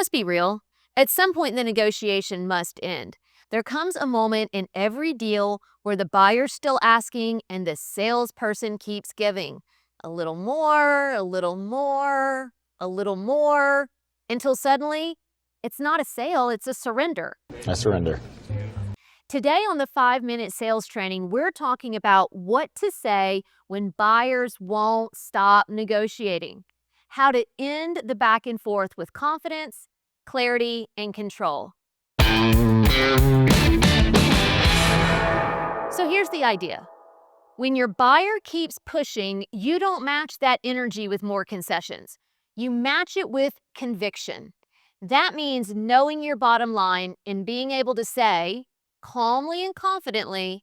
Let's be real. At some point, the negotiation must end. There comes a moment in every deal where the buyer's still asking and the salesperson keeps giving. A little more, a little more, a little more, until suddenly, it's not a sale, it's a surrender. I surrender. Today on the 5-Minute Sales Training, we're talking about what to say when buyers won't stop negotiating, how to end the back and forth with confidence, clarity, and control. So here's the idea. When your buyer keeps pushing, you don't match that energy with more concessions. You match it with conviction. That means knowing your bottom line and being able to say, calmly and confidently,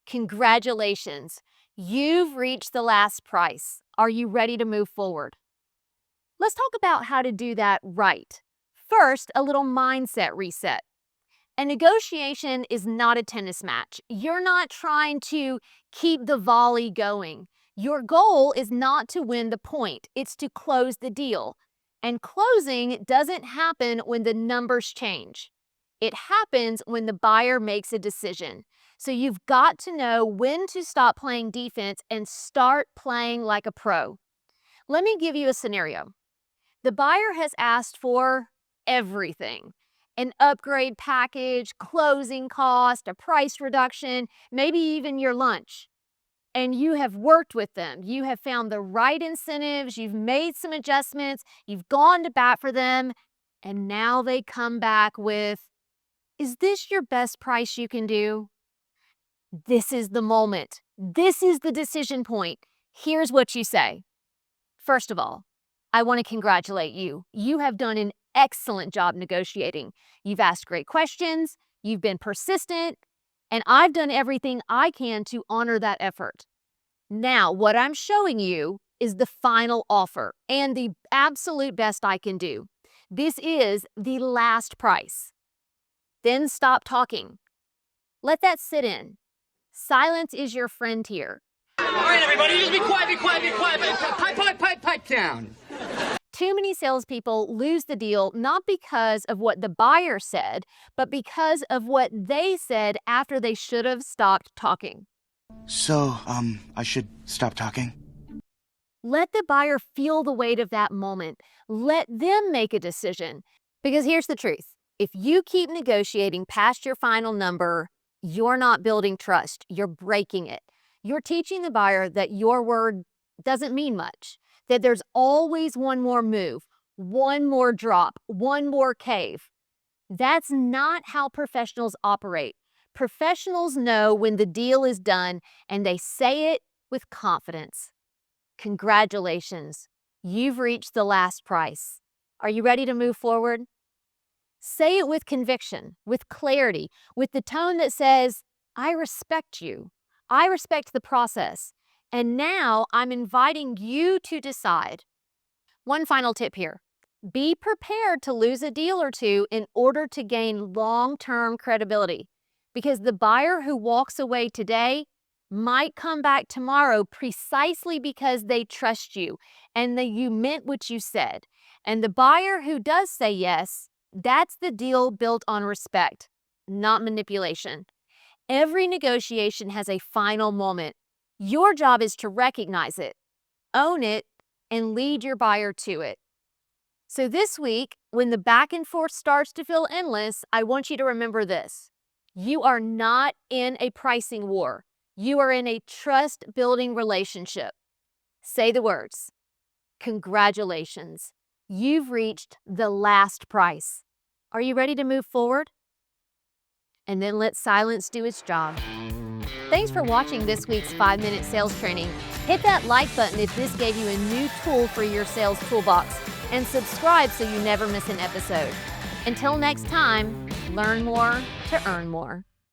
congratulations, you've reached the last price. Are you ready to move forward? Let's talk about how to do that right. First, a little mindset reset. A negotiation is not a tennis match. You're not trying to keep the volley going. Your goal is not to win the point. It's to close the deal. And closing doesn't happen when the numbers change. It happens when the buyer makes a decision. So you've got to know when to stop playing defense and start playing like a pro. Let me give you a scenario. The buyer has asked for everything. An upgrade package, closing cost, a price reduction, maybe even your lunch. And you have worked with them. You have found the right incentives. You've made some adjustments. You've gone to bat for them. And now they come back with, is this your best price you can do? This is the moment. This is the decision point. Here's what you say. First of all, I want to congratulate you. You have done an excellent job negotiating. You've asked great questions. You've been persistent. And I've done everything I can to honor that effort. Now, what I'm showing you is the final offer and the absolute best I can do. This is the last price. Then stop talking. Let that sit in. Silence is your friend here. All right, everybody, just be quiet, be quiet, be quiet. Pipe down. Too many salespeople lose the deal not because of what the buyer said, but because of what they said after they should have stopped talking. So, I should stop talking? Let the buyer feel the weight of that moment. Let them make a decision. Because here's the truth. If you keep negotiating past your final number, you're not building trust. You're breaking it. You're teaching the buyer that your word doesn't mean much, that there's always one more move, one more drop, one more cave. That's not how professionals operate. Professionals know when the deal is done, and they say it with confidence. Congratulations, you've reached the last price. Are you ready to move forward? Say it with conviction, with clarity, with the tone that says, I respect you. I respect the process. And now I'm inviting you to decide. One final tip here. Be prepared to lose a deal or two in order to gain long-term credibility. Because the buyer who walks away today might come back tomorrow precisely because they trust you and that you meant what you said. And the buyer who does say yes, that's the deal built on respect, not manipulation. Every negotiation has a final moment. Your job is to recognize it, own it, and lead your buyer to it. So this week, when the back and forth starts to feel endless, I want you to remember this. You are not in a pricing war. You are in a trust-building relationship. Say the words. Congratulations. You've reached the last price. Are you ready to move forward? And then let silence do its job. Thanks for watching this week's 5-Minute Sales Training. Hit that like button if this gave you a new tool for your sales toolbox, and subscribe so you never miss an episode. Until next time, learn more to earn more.